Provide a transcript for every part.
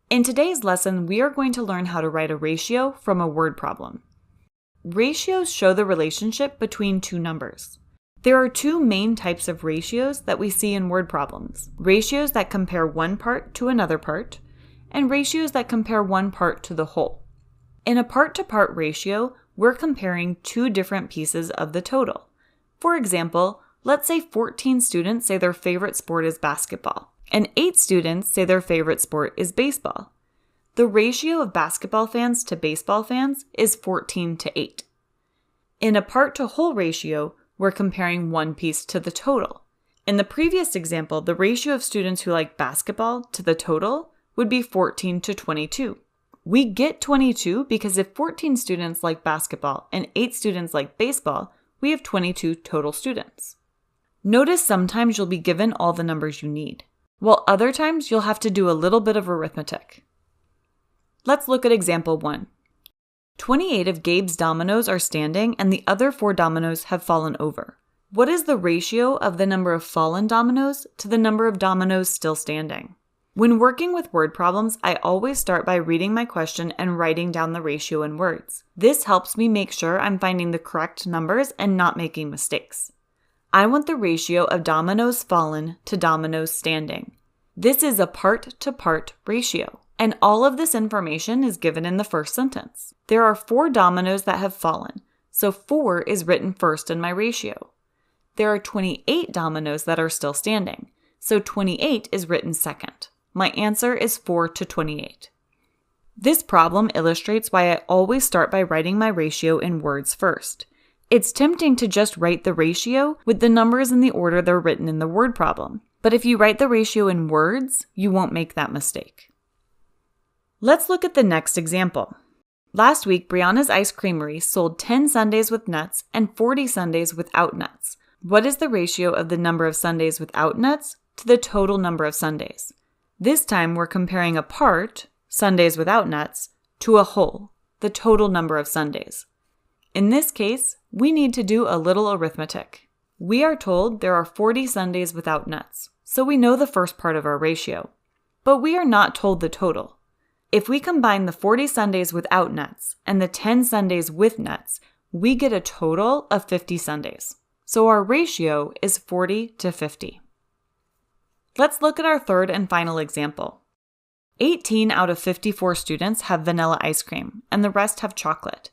In today's lesson, we are going to learn how to write a ratio from a word problem. Ratios show the relationship between two numbers. There are two main types of ratios that we see in word problems: ratios that compare one part to another part, and ratios that compare one part to the whole. In a part-to-part ratio, we're comparing two different pieces of the total. For example, let's say 14 students say their favorite sport is basketball, and 8 students say their favorite sport is baseball. The ratio of basketball fans to baseball fans is 14 to 8. In a part-to-whole ratio, we're comparing one piece to the total. In the previous example, the ratio of students who like basketball to the total would be 14 to 22. We get 22 because if 14 students like basketball and 8 students like baseball, we have 22 total students. Notice sometimes you'll be given all the numbers you need, while other times you'll have to do a little bit of arithmetic. Let's look at example 1. 28 of Gabe's dominoes are standing and the other 4 dominoes have fallen over. What is the ratio of the number of fallen dominoes to the number of dominoes still standing? When working with word problems, I always start by reading my question and writing down the ratio in words. This helps me make sure I'm finding the correct numbers and not making mistakes. I want the ratio of dominoes fallen to dominoes standing. This is a part-to-part ratio, and all of this information is given in the first sentence. There are 4 dominoes that have fallen, so 4 is written first in my ratio. There are 28 dominoes that are still standing, so 28 is written second. My answer is 4 to 28. This problem illustrates why I always start by writing my ratio in words first. It's tempting to just write the ratio with the numbers in the order they're written in the word problem, but if you write the ratio in words, you won't make that mistake. Let's look at the next example. Last week, Brianna's Ice Creamery sold 10 sundaes with nuts and 40 sundaes without nuts. What is the ratio of the number of sundaes without nuts to the total number of sundaes? This time, we're comparing a part, sundaes without nuts, to a whole, the total number of sundaes. In this case, we need to do a little arithmetic. We are told there are 40 sundaes without nuts, so we know the first part of our ratio. But we are not told the total. If we combine the 40 sundaes without nuts and the 10 sundaes with nuts, we get a total of 50 sundaes. So our ratio is 40 to 50. Let's look at our third and final example. 18 out of 54 students have vanilla ice cream, and the rest have chocolate.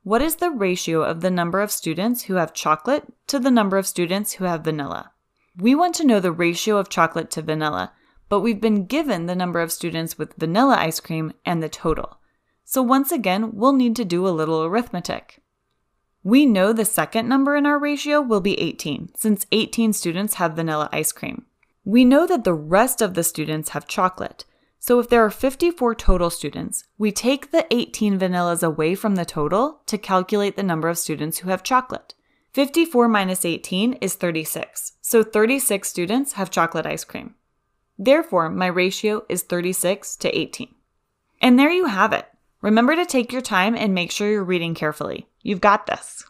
What is the ratio of the number of students who have chocolate to the number of students who have vanilla? We want to know the ratio of chocolate to vanilla, but we've been given the number of students with vanilla ice cream and the total. So once again, we'll need to do a little arithmetic. We know the second number in our ratio will be 18, since 18 students have vanilla ice cream. We know that the rest of the students have chocolate. So if there are 54 total students, we take the 18 vanillas away from the total to calculate the number of students who have chocolate. 54 minus 18 is 36, so 36 students have chocolate ice cream. Therefore, my ratio is 36 to 18. And there you have it. Remember to take your time and make sure you're reading carefully. You've got this.